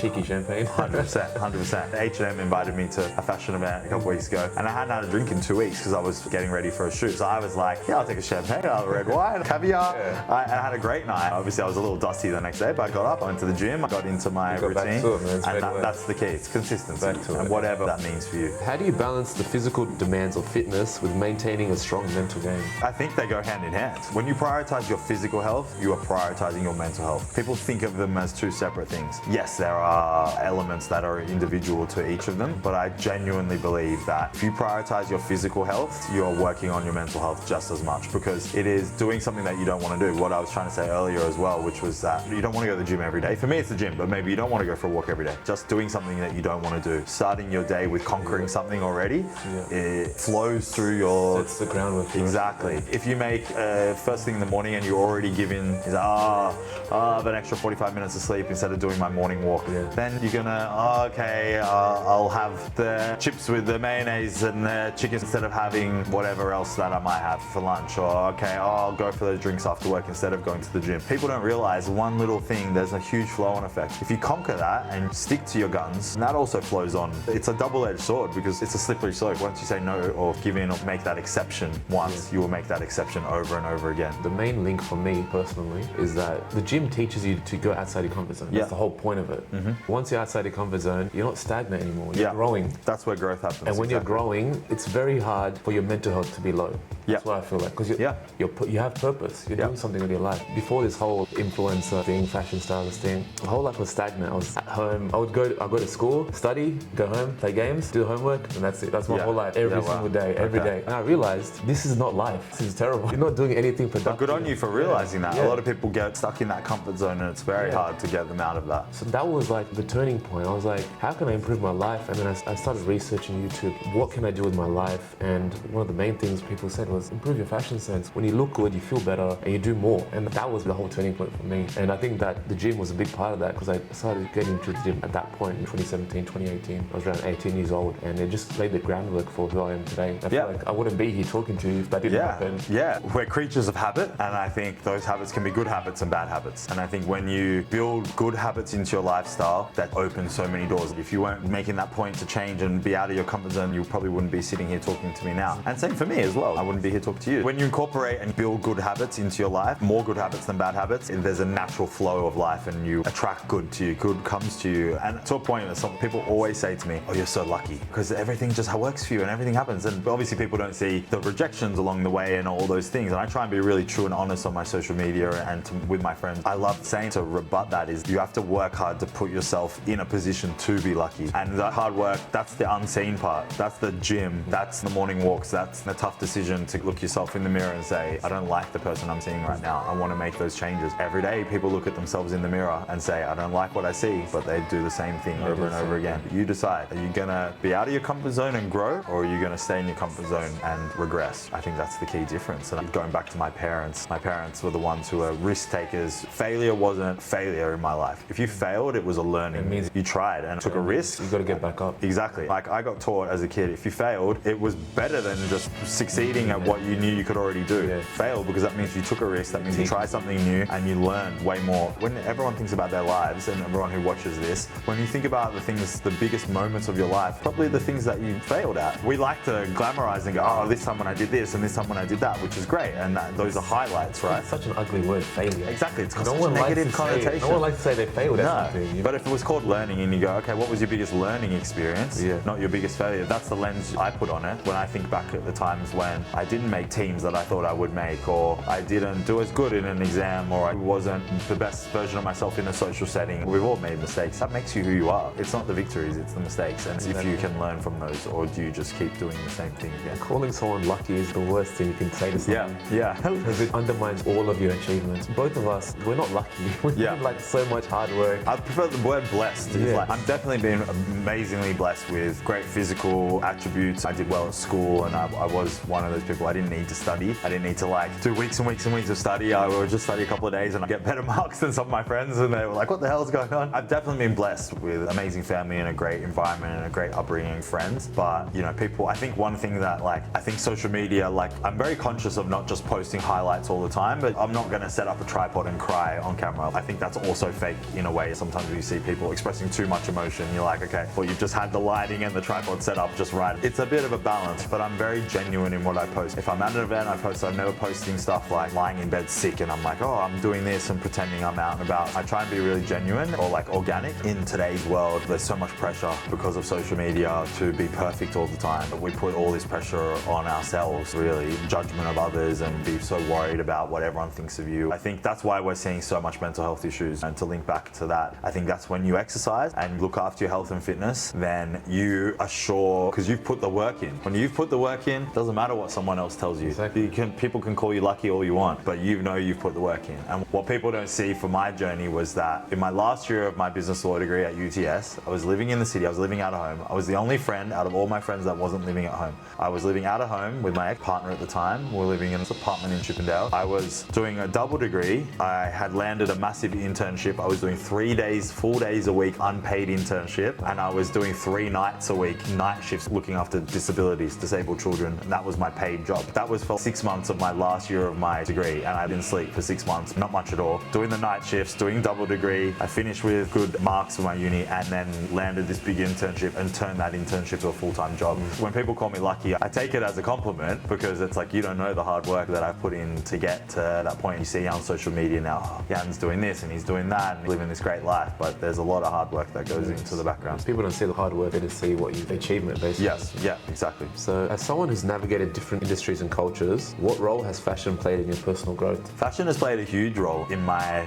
cheeky champagne. 100%. H&M invited me to a fashion event a couple weeks ago, and I hadn't had a drink in 2 weeks because I was getting ready for a shoot. So I was like, I'll take a champagne, I'll have a red wine, caviar. I had a great night. Obviously I was a little dusty the next day, but I got up, I went to the gym, I got into my routine, and that's the key. It's consistency, and whatever that means for you. How do you balance the physical demands of fitness with maintaining a strong mental game? I think they go hand in hand. When you prioritize your physical health, you are prioritizing your mental health. People think of them as two separate things. Yes, there are elements that are individual to each of them, but I genuinely believe that if you prioritize your physical health, you're working on your mental health just as much, because it is doing something that you don't want to do. What I was trying to say earlier as well, which was that you don't want to go to the gym every day. For me, it's the gym, but maybe you don't want to go for a walk every day. Just doing something that you don't want to do. Starting your day with conquering something already, it flows through your... It's the groundwork. Exactly. If you make first thing in the morning and you're already given, I have an extra 45 minutes of sleep instead of doing my morning walk, then you're gonna, I'll have the chips with the mayonnaise and the chicken instead of having whatever else that I might have for lunch, or I'll go for those drinks after work instead of going to the gym. People don't realize one little thing, there's a huge flow-on effect. If you conquer that and stick to your guns, that also flows on. It's a double-edged sword, because it's a slippery slope. Once you say no or give in or make that exception once, you will make that exception over and over again. The main link for me personally is that the gym teaches you to go outside your comfort zone. That's the whole point of it. Once you're outside your comfort zone, you're not stagnant anymore. You're growing. That's where growth happens. And when you're growing, it's very hard for your mental health to be low. That's what I feel like, because you have purpose. You're doing something with your life. Before this whole influencer thing, fashion stylist thing, my whole life was stagnant. I was at home. I would go to school, study, go home, play games, do do the homework, and that's it. That's my Yeah. whole life, every Yeah, wow. single day, every day. And I realized this is not life. This is terrible. You're not doing anything productive. But good on you for realizing that. Yeah. A lot of people get stuck in that comfort zone, and it's very hard to get them out of that. So that was like the turning point. I was like, how can I improve my life? And then I started researching YouTube. What can I do with my life? And one of the main things people said was improve your fashion sense. When you look good, you feel better, and you do more. And that was the whole turning point for me. And I think that the gym was a big part of that, because I started getting into the gym at that point in 2017, 2018. I was around 18 years old, and it just laid the groundwork for who I am today. I feel like I wouldn't be here talking to you if that didn't happen. Yeah, we're creatures of habit, and I think those habits can be good habits and bad habits. And I think when you build good habits into your lifestyle, that opens so many doors. If you weren't making that point to change and be out of your comfort zone, you probably wouldn't be sitting here talking to me now. And same for me as well. I wouldn't be here talking to you. When you incorporate and build good habits into your life, more good habits than bad habits, there's a natural flow of life, and you attract good to you. Good comes to you. And to a point that some people always say to me, oh, you're so lucky, because everything just works for you and everything happens. And obviously people don't see the rejections along the way and all those things. And I try and be really true and honest on my social media and with my friends. I love saying, to rebut that, is you have to work hard to put yourself in a position to be lucky. And that hard work, that's the unseen part. That's the gym. That's the morning walks. That's the tough decision to look yourself in the mirror and say, I don't like the person I'm seeing right now. I want to make those changes. Every day people look at themselves in the mirror and say, I don't like what I see, but they do the same thing over and over again. You decide, are you gonna be out of your comfort zone and grow, or are you gonna stay in your comfort zone and regress? I think that's the key difference. And going back to my parents were the ones who were risk takers. Failure wasn't failure in my life. If you failed, it was a learning. It means you tried and took a risk. You got to get back up. Exactly. Like I got taught as a kid, if you failed, it was better than just succeeding at what you knew you could already do. Fail, because that means you took a risk. That means you tried something new and you learned way more. When everyone thinks about their lives, and everyone who watches this, when you think about the things, the biggest moments of your life, probably the things that you failed at. We like to glamorize and go, oh, this time when I did this and this time when I did that, which is great. And those are highlights, right? It's such an ugly word, failure. Exactly. It's got No such one a negative connotation. No one likes to say they failed at No, something. but if it was called learning and you go, okay, what was your biggest learning experience? Not your biggest failure. That's the lens I put on it when I think back at the times when I didn't make teams that I thought I would make, or I didn't do as good in an exam, or I wasn't the best version of myself in a social setting. We've all made mistakes. That makes you who you are. It's not the victories, it's the mistakes. And if you can learn from those, or do you just keep doing the same thing again? Calling someone lucky is the worst thing you can say to someone. Yeah. Because it undermines all of your achievements. Both of us, we're not lucky. We did like so much hard work. I prefer the word blessed. I'm definitely been amazingly blessed with great physical attributes. I did well at school, and I was one of those people. I didn't need to study. I didn't need to do weeks and weeks and weeks of study. I would just study a couple of days and I'd get better marks than some of my friends, and they were like, what the hell is going on? I've definitely been blessed with amazing family and a great environment and a great upbringing, friends. But people, I think one thing that I think social media, I'm very conscious of not just posting highlights all the time, but I'm not going to set up a tripod and cry on camera. I think that's also fake in a way. Sometimes you see people expressing too much emotion, you're like, okay, well, you've just had the lighting and the tripod set up just right. It's a bit of a balance, but I'm very genuine in what I post. If I'm at an event, I post. I'm never posting stuff like lying in bed sick and I'm like, oh, I'm doing this and pretending I'm out and about. I try and be really genuine or organic. In today's world, there's so much pressure because of social media to be perfect all the time. We put all this pressure on ourselves, really, judgment of others, and be so worried about what everyone thinks of you. I think that's why we're seeing so much mental health issues. And to link back to that, I think that's when you exercise and look after your health and fitness, then you are sure, because you've put the work in. When you've put the work in, it doesn't matter what someone else tells you. Exactly. People can call you lucky all you want, but you've put the work in. And what people don't see for my journey was that in my last year of my business law degree at UTS, I was living in the city, I was living out of home. I was the only friend out of all my friends that wasn't living at home. I was living out of home with my ex-partner at the time. We were living in an apartment in Chippendale. I was doing a double degree. I had landed a massive internship. I was doing 3 days, full days a week, unpaid internship. And I was doing 3 nights a week, night shifts, looking after disabled children. And that was my paid job. That was for 6 months of my last year of my degree. And I didn't sleep for 6 months, not much at all. Doing the night shifts, doing double degree. I finished with good marks for my uni and then landed this big internship and turned that internship to a full-time job. When people call me lucky, I take it as a compliment, because it's like, you don't know the hard work that I've put in to get to that point. You see on social media now, oh, Jan's doing this and he's doing that and living this great life, but there's a lot of hard work that goes into the background. People don't see the hard work, they just see what the achievement, basically. Yes, yeah, exactly. So as someone who's navigated different industries and cultures, what role has fashion played in your personal growth? Fashion has played a huge role in my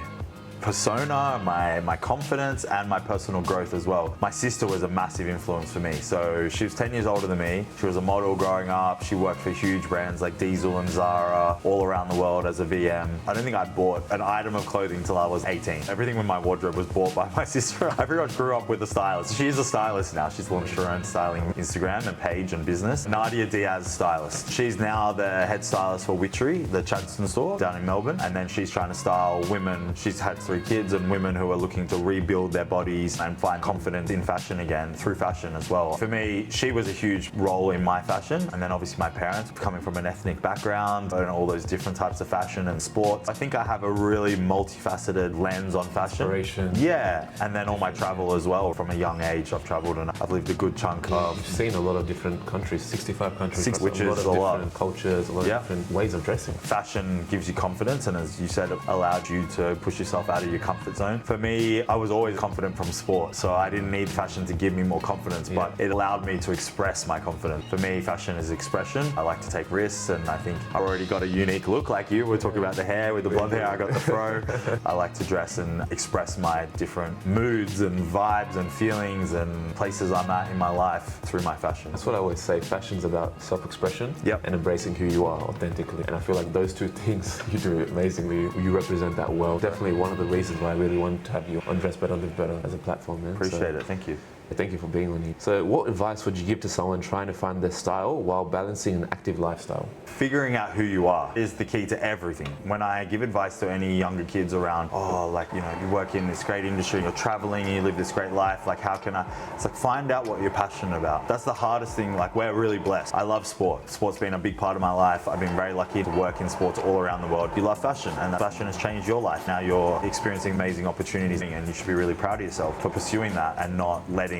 persona, my confidence, and my personal growth as well. My sister was a massive influence for me. So she was 10 years older than me. She was a model growing up. She worked for huge brands like Diesel and Zara all around the world as a VM. I don't think I bought an item of clothing till I was 18. Everything in my wardrobe was bought by my sister. I pretty much grew up with a stylist. She's a stylist now. She's launched her own styling Instagram and page and business. Nadia Diaz stylist. She's now the head stylist for Witchery, the Chadstone store down in Melbourne. And then she's trying to style women. She's had 3 kids and women who are looking to rebuild their bodies and find confidence in fashion again through fashion as well. For me, she was a huge role in my fashion. And then obviously my parents coming from an ethnic background and all those different types of fashion and sports. I think I have a really multifaceted lens on fashion. Inspiration. Yeah. And then all my travel as well. From a young age, I've traveled and I've lived a good chunk of... You've seen a lot of different countries, 65 countries, which a lot is of a lot. different cultures, a lot of different ways of dressing. Fashion gives you confidence, and as you said, it allowed you to push yourself out of your comfort zone. For me, I was always confident from sport, so I didn't need fashion to give me more confidence, but it allowed me to express my confidence. For me, fashion is expression. I like to take risks, and I think I already got a unique look like you. We're talking about the hair. With the blonde hair, I got the fro. I like to dress and express my different moods and vibes and feelings and places I'm at in my life through my fashion. That's what I always say. Fashion's about self-expression and embracing who you are authentically. And I feel like those two things you do amazingly. You represent that well. Definitely one of the reasons why I really wanted to have you on Dress Better, Live Better as a platform, man. Appreciate it. Thank you. Thank you for being on here. So what advice would you give to someone trying to find their style while balancing an active lifestyle? Figuring out who you are is the key to everything. When I give advice to any younger kids around, you work in this great industry, you're traveling, you live this great life, like how can I? It's like, find out what you're passionate about. That's the hardest thing. Like, we're really blessed. I love sport. Sport's been a big part of my life. I've been very lucky to work in sports all around the world. You love fashion, and that fashion has changed your life. Now you're experiencing amazing opportunities, and you should be really proud of yourself for pursuing that and not letting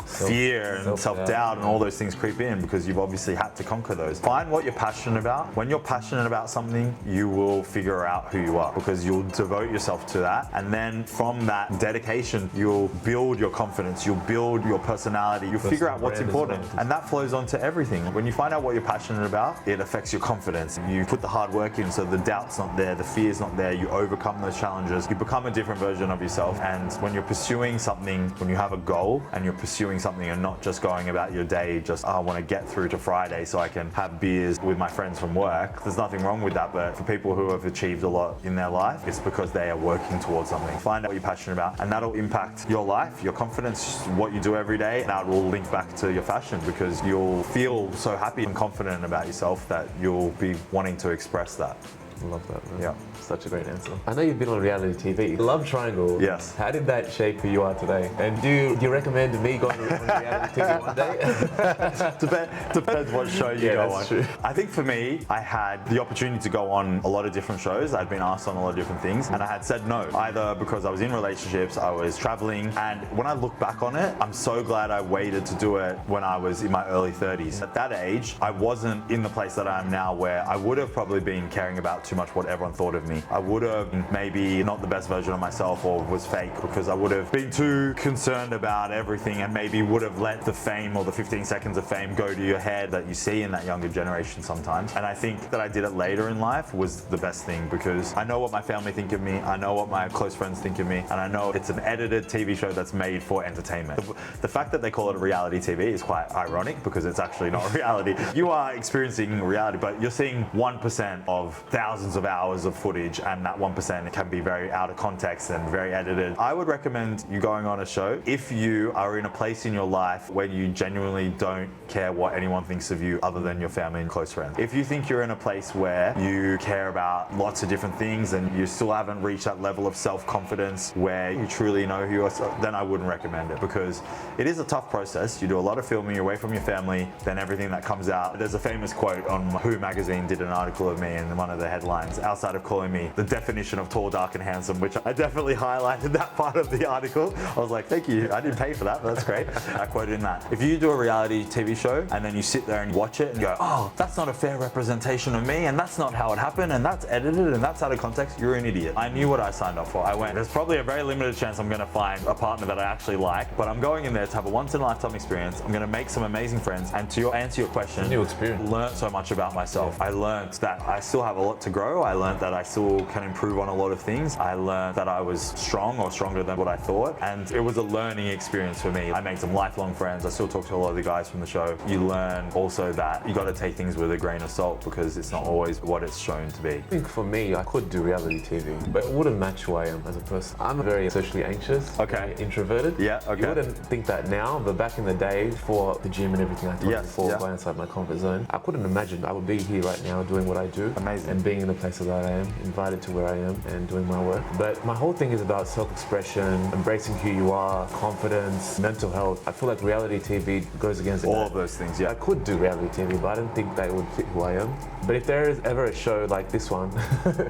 fear and self-doubt and all those things creep in, because you've obviously had to conquer those. Find what you're passionate about. When you're passionate about something, you will figure out who you are, because you'll devote yourself to that. And then from that dedication, you'll build your confidence, you'll build your personality, you'll figure out what's important. And that flows onto everything. When you find out what you're passionate about, it affects your confidence. You put the hard work in, so the doubt's not there, the fear's not there, you overcome those challenges, you become a different version of yourself. And when you're pursuing something, when you have a goal and you're pursuing something and not just going about your day, just, I want to get through to Friday so I can have beers with my friends from work. There's nothing wrong with that, but for people who have achieved a lot in their life, it's because they are working towards something. Find out what you're passionate about, and that'll impact your life, your confidence, what you do every day, and that will link back to your fashion, because you'll feel so happy and confident about yourself that you'll be wanting to express that. I love that, man. Yeah. Such a great answer. I know you've been on reality TV. Love Triangle. Yes. How did that shape who you are today? And do you recommend me going on reality TV one day? Depends what show you go on. True. I think for me, I had the opportunity to go on a lot of different shows. I'd been asked on a lot of different things, and I had said no, either because I was in relationships, I was traveling, and when I look back on it, I'm so glad I waited to do it when I was in my early 30s. At that age, I wasn't in the place that I am now, where I would have probably been caring about too much what everyone thought of me. I would have maybe not the best version of myself, or was fake, because I would have been too concerned about everything, and maybe would have let the fame or the 15 seconds of fame go to your head that you see in that younger generation sometimes. And I think that I did it later in life was the best thing, because I know what my family think of me, I know what my close friends think of me, and I know it's an edited TV show that's made for entertainment. The fact that they call it a reality TV is quite ironic, because it's actually not reality. You are experiencing reality, but you're seeing 1% of thousands of hours of footage, and that 1% can be very out of context and very edited. I would recommend you going on a show if you are in a place in your life where you genuinely don't care what anyone thinks of you other than your family and close friends. If you think you're in a place where you care about lots of different things and you still haven't reached that level of self-confidence where you truly know who you are, then I wouldn't recommend it, because it is a tough process. You do a lot of filming, you're away from your family, then everything that comes out. There's a famous quote on Who magazine did an article of me, and one of the headlines, outside of calling me the definition of tall, dark and handsome, which I definitely highlighted that part of the article. I was like, thank you, I didn't pay for that, but that's great. I quoted in that. If you do a reality TV show and then you sit there and watch it and go, oh, that's not a fair representation of me, and that's not how it happened, and that's edited, and that's out of context, you're an idiot. I knew what I signed up for. I went, there's probably a very limited chance I'm gonna find a partner that I actually like, but I'm going in there to have a once in a lifetime experience. I'm gonna make some amazing friends, and to answer your question, new experience. Learned so much about myself. I learned that I still have a lot to grow. I learned that I still can improve on a lot of things. I learned that I was strong or stronger than what I thought. And it was a learning experience for me. I made some lifelong friends. I still talk to a lot of the guys from the show. You learn also that you got to take things with a grain of salt because it's not always what it's shown to be. I think for me, I could do reality TV, but it wouldn't match who I am as a person. I'm very socially anxious, Okay. introverted. Yeah, okay. You wouldn't think that now, but back in the day, for the gym and everything I thought before, going outside my comfort zone, I couldn't imagine I would be here right now doing what I do. Amazing. And being in the place that I am, invited to where I am and doing my work. But my whole thing is about self-expression, embracing who you are, confidence, mental health. I feel like reality TV goes against All of those things, yeah. I could do reality TV, but I don't think that it would fit who I am. But if there is ever a show like this one,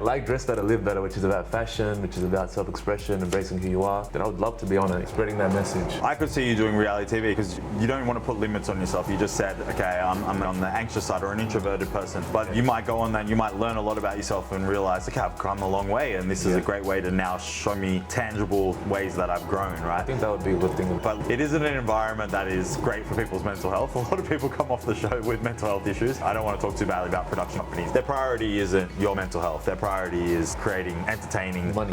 like Dress Better, Live Better, which is about fashion, which is about self-expression, embracing who you are, then I would love to be on it, spreading that message. I could see you doing reality TV because you don't want to put limits on yourself. You just said, okay, I'm on the anxious side or an introverted person, but you might go on that, you might learn a lot about yourself and realize, okay, I've come a long way and this is a great way to now show me tangible ways that I've grown, right? I think that would be a good thing. But it isn't an environment that is great for people's mental health. A lot of people come off the show with mental health issues. I don't want to talk too badly about production companies. Their priority isn't your mental health. Their priority is creating entertaining money,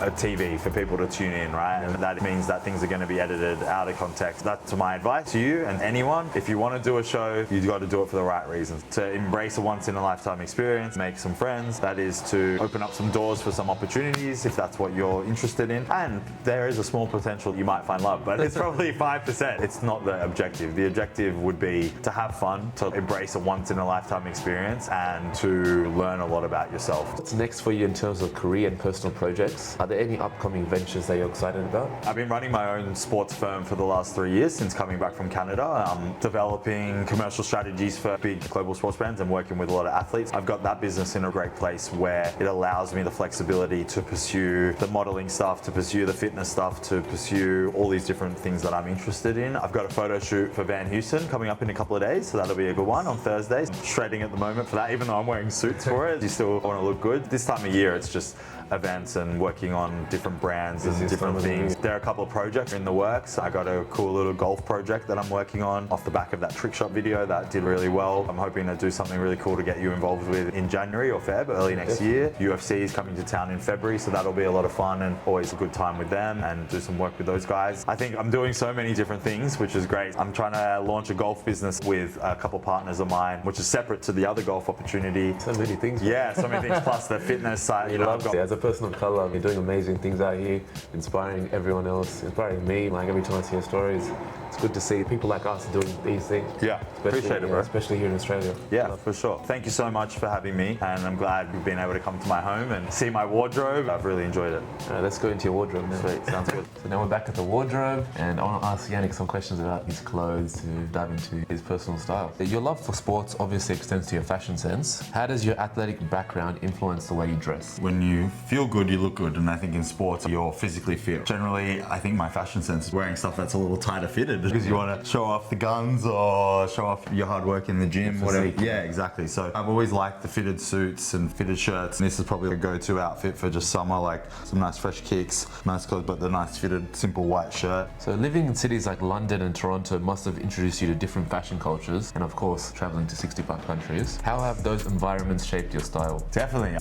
a TV for people to tune in, right? And that means that things are going to be edited out of context. That's my advice to you and anyone. If you want to do a show, you've got to do it for the right reasons. To embrace a once-in-a-lifetime experience, make some friends. That is to open up some doors for some opportunities if that's what you're interested in. And there is a small potential you might find love, but it's probably 5%. It's not the objective. The objective would be to have fun, to embrace a once-in-a-lifetime experience, and to learn a lot about yourself. What's next for you in terms of career and personal projects? Are there any upcoming ventures that you're excited about? I've been running my own sports firm for the last 3 years since coming back from Canada. I'm developing commercial strategies for big global sports brands and working with a lot of athletes. I've got that business in a great place where it allows me the flexibility to pursue the modeling stuff, to pursue the fitness stuff, to pursue all these different things that I'm interested in. I've got a photo shoot for Van Houston coming up in a couple of days, so that'll be a good one on Thursdays. I'm shredding at the moment for that, even though I'm wearing suits for it. You still want to look good. This time of year, it's just events and working on different brands and different things. There are a couple of projects in the works. I got a cool little golf project that I'm working on off the back of that trick shot video that did really well. I'm hoping to do something really cool to get you involved with in January or Feb, early next year. UFC is coming to town in February, so that'll be a lot of fun and always a good time with them and do some work with those guys. I think I'm doing so many different things, which is great. I'm trying to launch a golf business with a couple partners of mine, which is separate to the other golf opportunity. So many things. Yeah, so many things, plus the fitness side. You know, as a person of color, you're doing amazing things out here, inspiring everyone else, inspiring me. Like every time I see your stories, it's good to see people like us doing these things. Yeah, appreciate it, bro. Especially here in Australia. Yeah, for sure. Thank you so much for having me, and I'm glad you've been able to come to my home and see my wardrobe. I've really enjoyed it. All right, let's go into your wardrobe now. Sweet, sounds good. So now we're back at the wardrobe, and I want to ask Yannick some questions about his clothes to dive into his personal style. Your love for sports obviously extends to your fashion sense. How does your athletic background influence the way you dress? When you feel good, you look good, and I think in sports, you're physically fit. Generally, I think my fashion sense is wearing stuff that's a little tighter fitted because you want to show off the guns or show off your hard work in the gym, whatever. Yeah, exactly. So I've always liked the fitted suits and fitted shirts. And this is probably a go-to outfit for just summer, like some nice fresh kicks, nice clothes, but the nice fitted, simple white shirt. So living in cities like London and Toronto must have introduced you to different fashion cultures, and of course, traveling to 65 countries. How have those environments shaped your style? Definitely.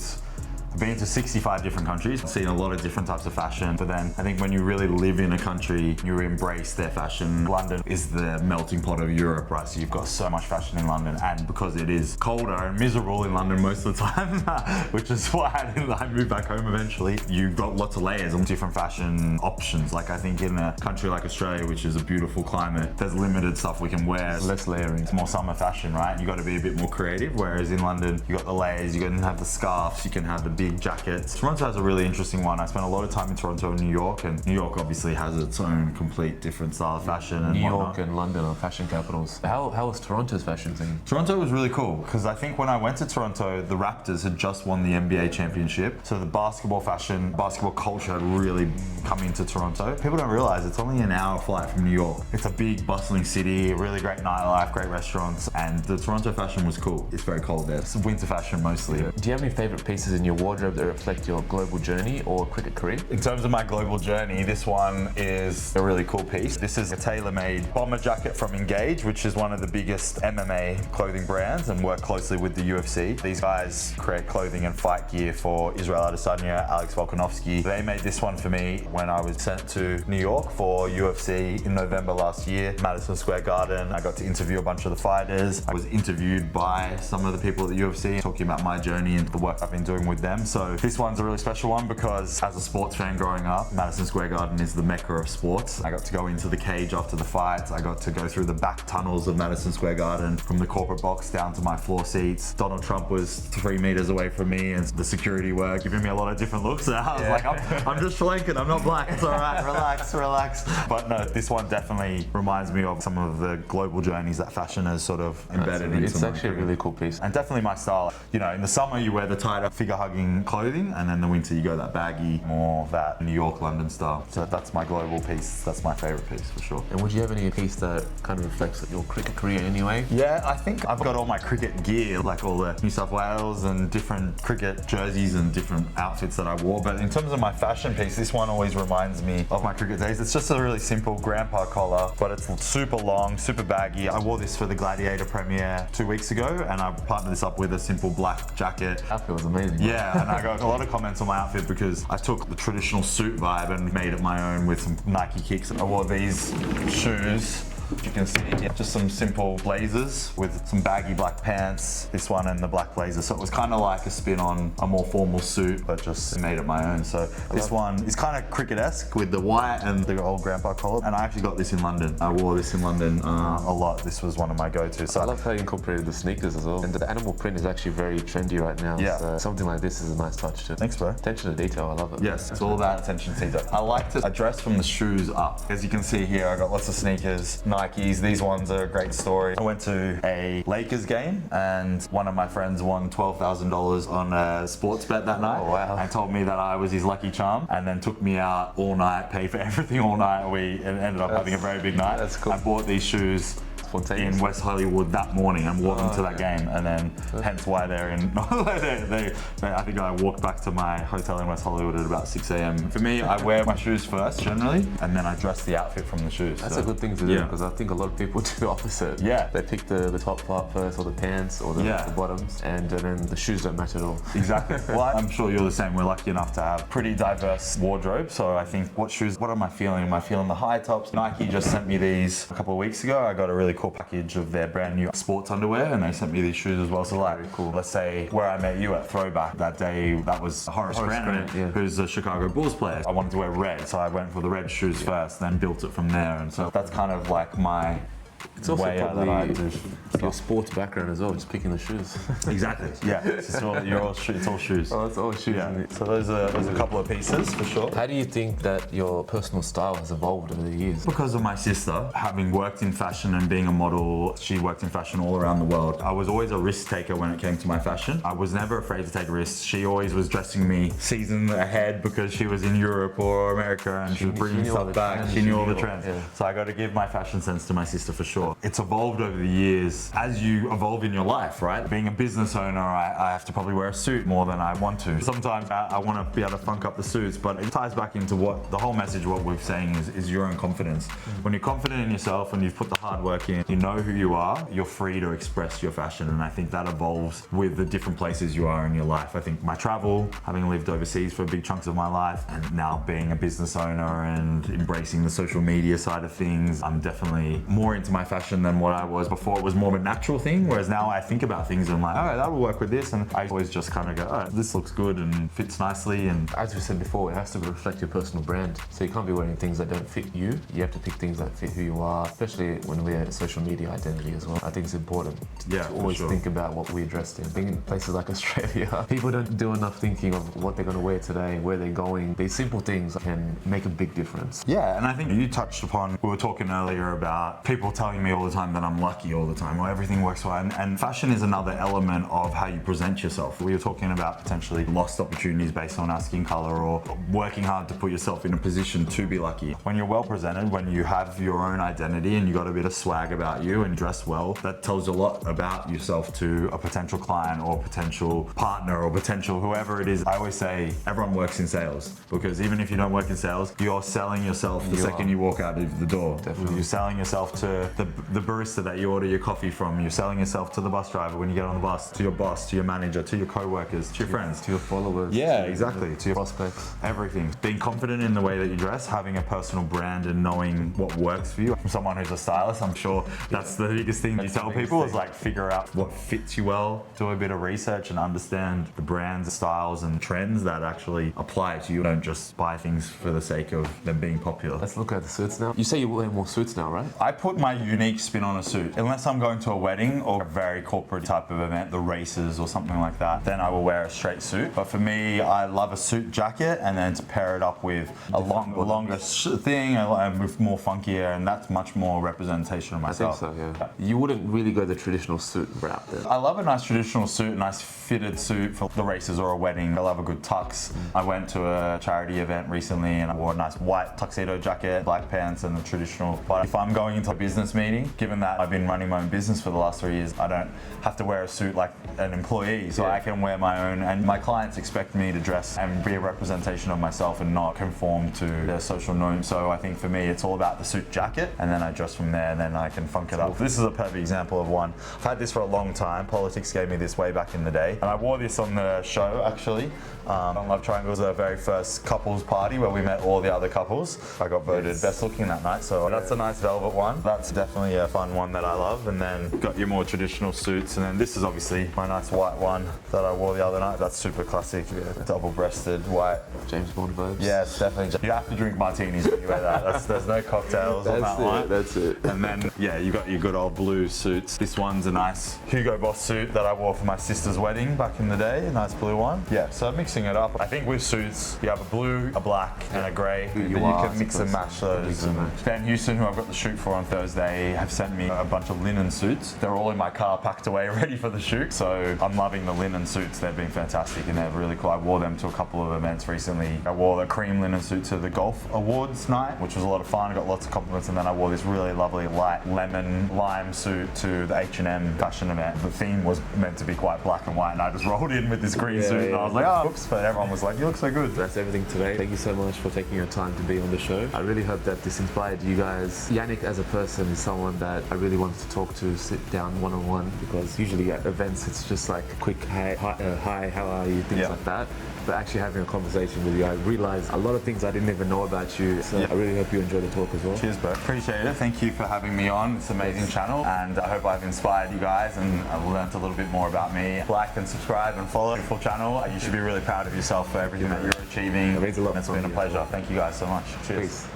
I've been to 65 different countries, seen a lot of different types of fashion, but then I think when you really live in a country, you embrace their fashion. London is the melting pot of Europe, right? So you've got so much fashion in London, and because it is colder and miserable in London most of the time, which is why I moved back home eventually, you've got lots of layers and different fashion options. Like I think in a country like Australia, which is a beautiful climate, there's limited stuff we can wear. It's less layering. It's more summer fashion, right? You got to be a bit more creative, whereas in London, you got the layers, you can have the scarves, you can have the big jackets. Toronto has a really interesting one. I spent a lot of time in Toronto and New York, and New York obviously has its own complete different style of fashion. And New York whatnot. and London are fashion capitals. How was Toronto's fashion scene? Toronto was really cool because I think when I went to Toronto, the Raptors had just won the NBA championship. So the basketball fashion, basketball culture had really come into Toronto. People don't realize it's only an hour flight from New York. It's a big bustling city, really great nightlife, great restaurants, and the Toronto fashion was cool. It's very cold there. It's winter fashion mostly. Do you have any favorite pieces in your wardrobe wardrobe that reflect your global journey or cricket career? In terms of my global journey, this one is a really cool piece. This is a tailor-made bomber jacket from Engage, which is one of the biggest MMA clothing brands and work closely with the UFC. These guys create clothing and fight gear for Israel Adesanya, Alex Volkanovski. They made this one for me when I was sent to New York for UFC in November last year, Madison Square Garden. I got to interview a bunch of the fighters. I was interviewed by some of the people at the UFC talking about my journey and the work I've been doing with them. So this one's a really special one because as a sports fan growing up, Madison Square Garden is the mecca of sports. I got to go into the cage after the fights. I got to go through the back tunnels of Madison Square Garden from the corporate box down to my floor seats. Donald Trump was 3 meters away from me and the security were giving me a lot of different looks. And I was like, I'm just Sri Lankan, I'm not black. It's all right, relax. But no, this one definitely reminds me of some of the global journeys that fashion has sort of embedded into. It's actually a really cool piece. And definitely my style. You know, in the summer you wear the tighter figure-hugging clothing, and then in the winter you go that baggy, more that New York, London style. So that's my global piece. That's my favorite piece for sure. And would you have any piece that kind of reflects your cricket career anyway? Yeah, I think I've got all my cricket gear, like all the New South Wales and different cricket jerseys and different outfits that I wore. But in terms of my fashion piece, this one always reminds me of my cricket days. It's just a really simple grandpa collar, but it's super long, super baggy. I wore this for the Gladiator premiere 2 weeks ago, and I partnered this up with a simple black jacket. Outfit was amazing. Yeah, and I got a lot of comments on my outfit because I took the traditional suit vibe and made it my own with some Nike kicks. I wore these shoes. You can see just some simple blazers with some baggy black pants, this one and the black blazer. So it was kind of like a spin on a more formal suit, but just made it my own. So this one is kind of cricket-esque with the white and the old grandpa collar. And I actually got this in London. I wore this in London a lot. This was one of my go-tos. So I love how you incorporated the sneakers as well. And the animal print is actually very trendy right now. Yeah. So something like this is a nice touch too. Thanks, bro. Attention to detail, I love it. Yes, it's all about attention to detail. I like to address from the shoes up. As you can see here, I got lots of sneakers, Nikes. These ones are a great story. I went to a Lakers game and one of my friends won $12,000 on a sports bet that night. Oh, wow. And told me that I was his lucky charm and then took me out all night, paid for everything all night. We ended up having a very big night. That's cool. I bought these shoes in West Hollywood that morning and walked into that game, and then hence why they're in. I think I walked back to my hotel in West Hollywood at about 6 a.m. For me, I wear my shoes first generally, and then I dress the outfit from the shoes. That's a good thing to do because I think a lot of people do the opposite. Yeah. They pick the top part first, or the pants, or the bottoms, and then the shoes don't match at all. Exactly. Well, I'm sure you're the same. We're lucky enough to have pretty diverse wardrobe. So I think what am I feeling? Am I feeling the high tops? Nike just sent me these a couple of weeks ago. I got a really cool package of their brand new sports underwear, and they sent me these shoes as well. So like, cool. Let's say where I met you at Throwback that day, that was Horace Grant, who's a Chicago Bulls player. I wanted to wear red, so I went for the red shoes first, then built it from there. And so that's kind of like my It's also way probably that I do your sports background as well, just picking the shoes. Exactly. Yeah. It's all shoes. Oh, it's all shoes. Yeah. Isn't it? So there's a couple of pieces for sure. How do you think that your personal style has evolved over the years? Because of my sister, having worked in fashion and being a model, she worked in fashion all around the world. I was always a risk taker when it came to my fashion. I was never afraid to take risks. She always was dressing me seasons ahead because she was in Europe or America and she was bringing stuff back. She knew all the trends. Yeah. So I got to give my fashion sense to my sister for sure. It's evolved over the years as you evolve in your life, right? Being a business owner, I have to probably wear a suit more than I want to. Sometimes I want to be able to funk up the suits, but it ties back into what the whole message, what we're saying is your own confidence. When you're confident in yourself and you've put the hard work in, you know who you are, you're free to express your fashion. And I think that evolves with the different places you are in your life. I think my travel, having lived overseas for big chunks of my life, and now being a business owner and embracing the social media side of things, I'm definitely more into my fashion than what I was before. It was more of a natural thing, whereas now I think about things and I'm like, all right, that will work with this, and I always just kind of go, oh, this looks good and fits nicely. And as we said before, it has to reflect your personal brand. So you can't be wearing things that don't fit you. You have to pick things that fit who you are, especially when we're at social media identity as well. I think it's important to always think about what we're dressed in. Being in places like Australia, people don't do enough thinking of what they're going to wear today, where they're going. These simple things can make a big difference. Yeah, and I think you touched upon, we were talking earlier about people telling telling me all the time that I'm lucky all the time, or everything works well. And fashion is another element of how you present yourself. We were talking about potentially lost opportunities based on our skin color, or working hard to put yourself in a position to be lucky. When you're well presented, when you have your own identity and you got a bit of swag about you and dress well, that tells a lot about yourself to a potential client or potential partner or potential whoever it is. I always say everyone works in sales, because even if you don't work in sales, you're selling yourself the second you walk out of the door. Definitely. You're selling yourself to the barista that you order your coffee from. You're selling yourself to the bus driver when you get on the bus, to your boss, to your manager, to your co-workers, to your friends, to your followers. Yeah, exactly. To your prospects. Everything. Being confident in the way that you dress, having a personal brand and knowing what works for you. From someone who's a stylist, I'm sure that's the biggest thing you tell people is like figure out what fits you well, do a bit of research and understand the brands, styles and trends that actually apply to you. Don't just buy things for the sake of them being popular. Let's look at the suits now. You say you wear more suits now, right? I put my unique spin on a suit. Unless I'm going to a wedding or a very corporate type of event, the races or something like that, then I will wear a straight suit. But for me, I love a suit jacket and then to pair it up with a longer thing, with more funkier, and that's much more representation of myself. I think so, yeah. You wouldn't really go the traditional suit route then. I love a nice traditional suit, a nice fitted suit for the races or a wedding. I love a good tux. I went to a charity event recently and I wore a nice white tuxedo jacket, black pants and the traditional. But if I'm going into a business meeting, given that I've been running my own business for the last 3 years, I don't have to wear a suit like an employee, so I can wear my own, and my clients expect me to dress and be a representation of myself and not conform to their social norms. So I think for me, it's all about the suit jacket, and then I dress from there, and then I can funk it up. This is a perfect example of one. I've had this for a long time. Politics gave me this way back in the day, and I wore this on the show actually. On Love Triangle was our very first couples party where we met all the other couples. I got voted best looking that night, so that's a nice velvet one. That's definitely a fun one that I love. And then got your more traditional suits, and then this is obviously my nice white one that I wore the other night. That's super classic, double-breasted white. James Bond vibes. Yeah, it's definitely. You have to drink martinis when you wear that. There's no cocktails on that line. That's it. And then you got your good old blue suits. This one's a nice Hugo Boss suit that I wore for my sister's wedding back in the day. A nice blue one. Yeah, so mixing it up. I think with suits, you have a blue, a black, and a grey. You can mix and match those. Ben Houston, who I've got the shoot for on Thursday, have sent me a bunch of linen suits. They're all in my car packed away, ready for the shoot. So I'm loving the linen suits. They've been fantastic and they're really cool. I wore them to a couple of events recently. I wore the cream linen suit to the golf awards night, which was a lot of fun. I got lots of compliments, and then I wore this really lovely light lemon lime suit to the H&M fashion event. The theme was meant to be quite black and white, and I just rolled in with this green suit, and I was like, oh, oops, but everyone was like, you look so good. That's everything today. Thank you so much for taking your time to be on the show. I really hope that this inspired you guys. Yannick as a person is someone that I really wanted to talk to, sit down one-on-one, because usually at events it's just like quick hi, how are you, things like that. But actually having a conversation with you, I realized a lot of things I didn't even know about you. So I really hope you enjoy the talk as well. Cheers, bro. Appreciate it. Thank you for having me on. It's an amazing channel, and I hope I've inspired you guys and I've learned a little bit more about me. Like and subscribe and follow the full channel. You should be really proud of yourself for everything that you're achieving. It means a lot. It's been a pleasure. Thank you guys so much. Cheers. Peace.